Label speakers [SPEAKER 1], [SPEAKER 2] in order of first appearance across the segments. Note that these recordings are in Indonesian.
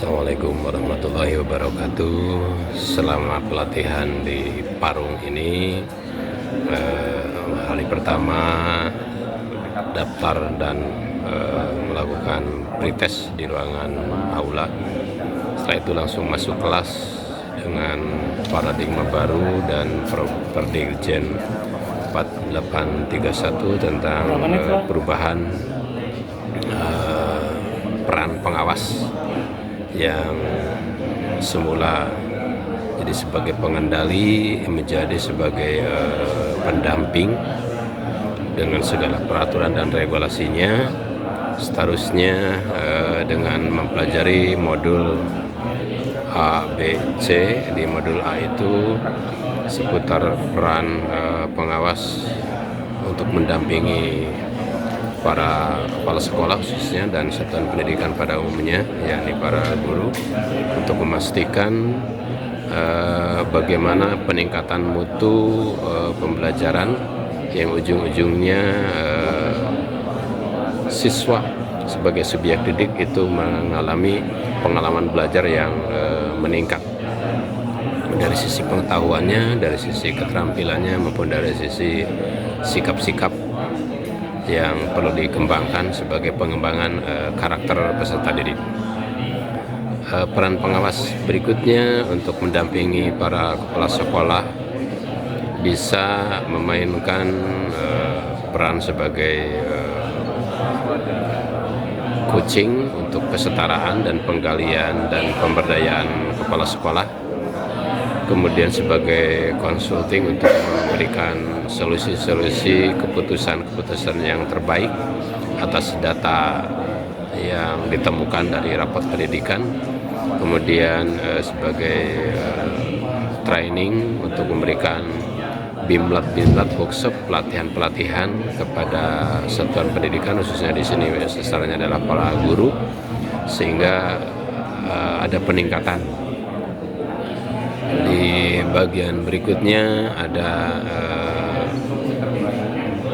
[SPEAKER 1] Assalamualaikum warahmatullahi wabarakatuh. Selama pelatihan di Parung ini, hari pertama daftar dan melakukan pretest di ruangan aula. Setelah itu langsung masuk kelas dengan paradigma baru dan Perdirjen 4831 tentang perubahan peran pengawas yang semula jadi sebagai pengendali menjadi sebagai pendamping dengan segala peraturan dan regulasinya. Seterusnya dengan mempelajari modul A, B, C. Di modul A itu seputar peran pengawas untuk mendampingi para kepala sekolah khususnya dan satuan pendidikan pada umumnya, yakni para guru, untuk memastikan bagaimana peningkatan mutu pembelajaran yang ujung-ujungnya siswa sebagai subjek didik itu mengalami pengalaman belajar yang meningkat dari sisi pengetahuannya, dari sisi keterampilannya maupun dari sisi sikap-sikap yang perlu dikembangkan sebagai pengembangan karakter peserta didik. Peran pengawas berikutnya untuk mendampingi para kepala sekolah bisa memainkan peran sebagai coaching untuk kesetaraan dan penggalian dan pemberdayaan kepala sekolah, kemudian sebagai consulting untuk memberikan solusi-solusi keputusan-keputusan yang terbaik atas data yang ditemukan dari rapat pendidikan, kemudian sebagai training untuk memberikan bimlat workshop pelatihan kepada satuan pendidikan, khususnya di sini sasarannya adalah para guru, sehingga ada peningkatan. Di bagian berikutnya ada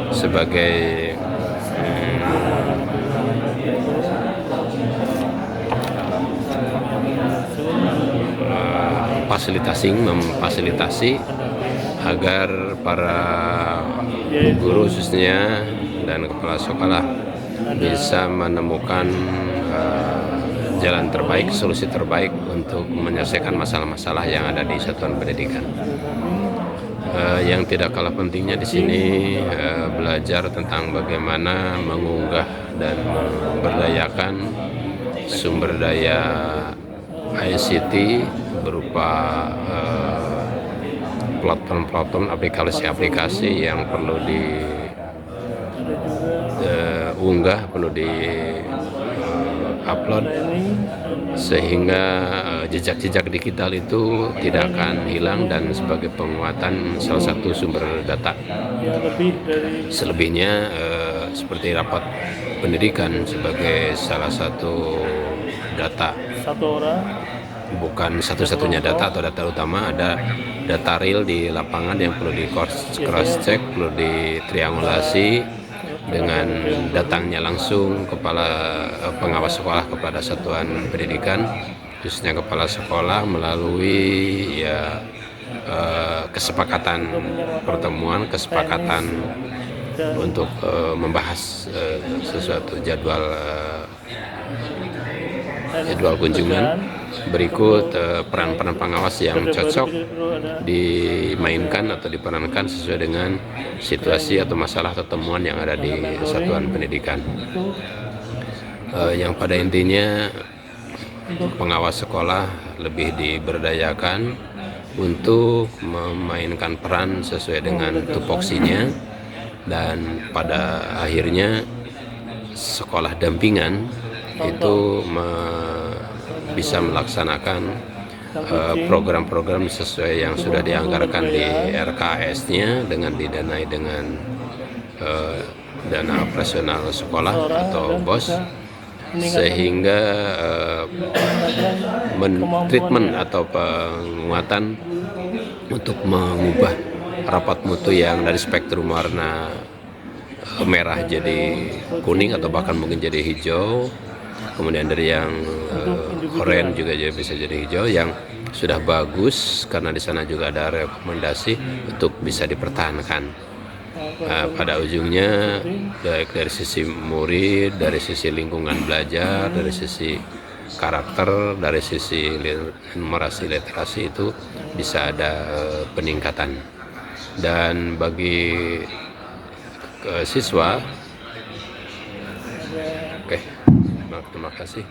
[SPEAKER 1] sebagai memfasilitasi agar para guru khususnya dan kepala sekolah bisa menemukan jalan terbaik, solusi terbaik untuk menyelesaikan masalah-masalah yang ada di satuan pendidikan. Yang tidak kalah pentingnya di sini belajar tentang bagaimana mengunggah dan memberdayakan sumber daya ICT berupa platform-platform aplikasi-aplikasi yang perlu diunggah, perlu di upload, sehingga jejak-jejak digital itu tidak akan hilang dan sebagai penguatan salah satu sumber data. Selebihnya seperti rapat pendidikan sebagai salah satu data, bukan satu-satunya data atau data utama, ada data real di lapangan yang perlu di cross check, perlu ditriangulasi dengan datangnya langsung kepala pengawas sekolah kepada satuan pendidikan, khususnya kepala sekolah melalui kesepakatan pertemuan, kesepakatan untuk membahas sesuatu jadwal kunjungan. Berikut peran-peran pengawas yang cocok dimainkan atau diperankan sesuai dengan situasi atau masalah atau temuan yang ada di satuan pendidikan. Yang pada intinya pengawas sekolah lebih diberdayakan untuk memainkan peran sesuai dengan tupoksinya, dan pada akhirnya sekolah dampingan itu bisa melaksanakan program-program sesuai yang sudah dianggarkan di RKS-nya dengan didanai dengan dana operasional sekolah atau BOS, sehingga treatment atau penguatan untuk mengubah rapat mutu yang dari spektrum warna merah jadi kuning atau bahkan mungkin jadi hijau, kemudian dari yang oranye juga bisa jadi hijau. Yang sudah bagus karena di sana juga ada rekomendasi untuk bisa dipertahankan. Pada ujungnya baik dari sisi murid, dari sisi lingkungan belajar, dari sisi karakter, dari sisi numerasi literasi itu bisa ada peningkatan. Dan bagi siswa, oke, terima kasih.